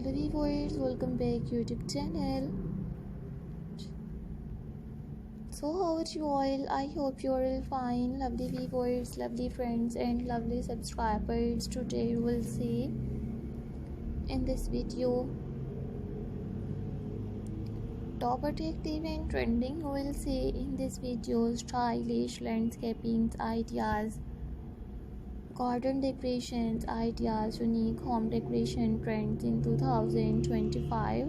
Hello viewers, welcome back YouTube channel. So how are you all? I hope you are all fine. Lovely viewers, lovely friends and lovely subscribers. Today you will see in this video top attractive and trending. You will see in this video stylish landscaping ideas, garden decorations ideas, unique home decoration trends in 2025.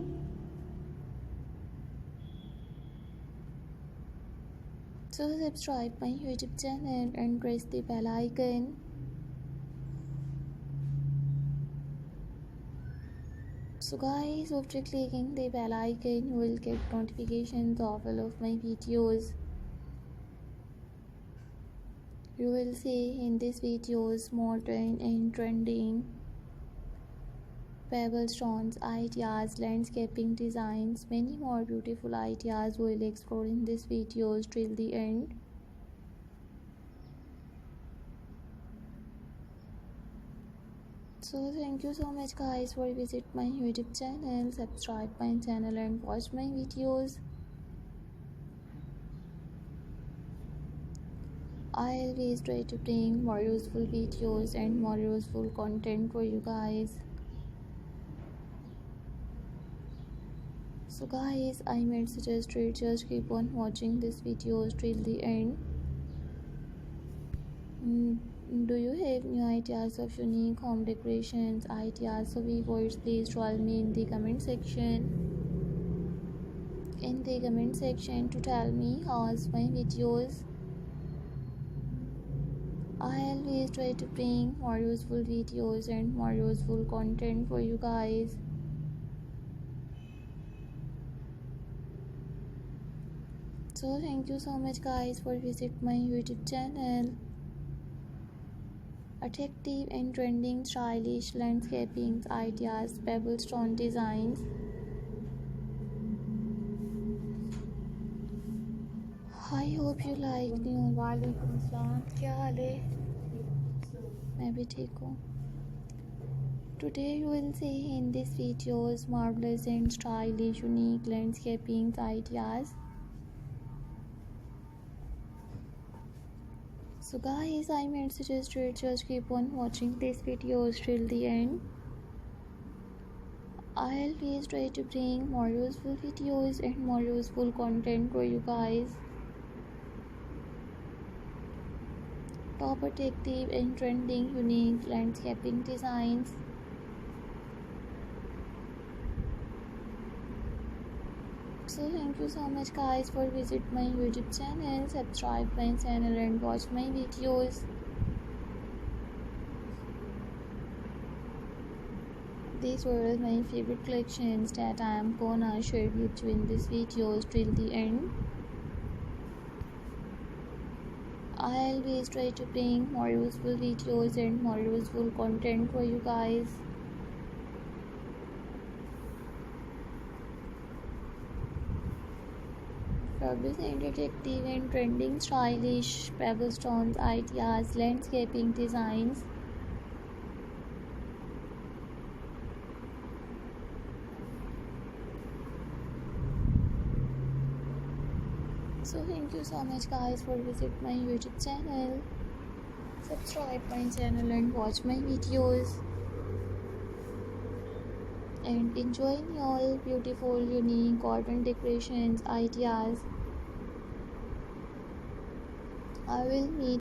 So subscribe my YouTube channel and press the bell icon. So guys, after clicking the bell icon, you will get notifications of all of my videos. You will see in these videos modern and trending pebble stones ideas, landscaping designs, many more beautiful ideas we will explore in these videos till the end. So thank you so much guys for visit my YouTube channel, subscribe my channel and watch my videos. I always try to bring more useful videos and more useful content for you guys. So guys, I might suggest you just keep on watching these videos till the end. Do you have new ideas of unique home decorations ideas? So viewers, please tell me in the comment section. In the comment section to tell me how's my videos. I always try to bring more useful videos and more useful content for you guys. So thank you so much guys for visit my YouTube channel. Attractive and trending stylish landscaping ideas, pebble stone designs. I hope you like me. वालेकुम अस्सलाम, क्या हाल है? मैं भी ठीक हूँ. Today you will see in this videos marvelous and stylish unique landscaping ideas. So guys, I might suggest you just keep on watching these videos till the end. I always try to bring more useful videos and more useful content for you guys. Top attractive and trending unique landscaping designs. So thank you so much guys for visit my YouTube channel, subscribe my channel and watch my videos. These were my favorite collections that I am gonna share with you in this videos till the end. I always try to bring more useful videos and more useful content for you guys. Fabulous and attractive and trending stylish pebble stones ideas, landscaping designs. So thank you so much guys for visit my YouTube channel. Subscribe my channel and watch my videos. And enjoy all beautiful unique garden decorations ideas. I will meet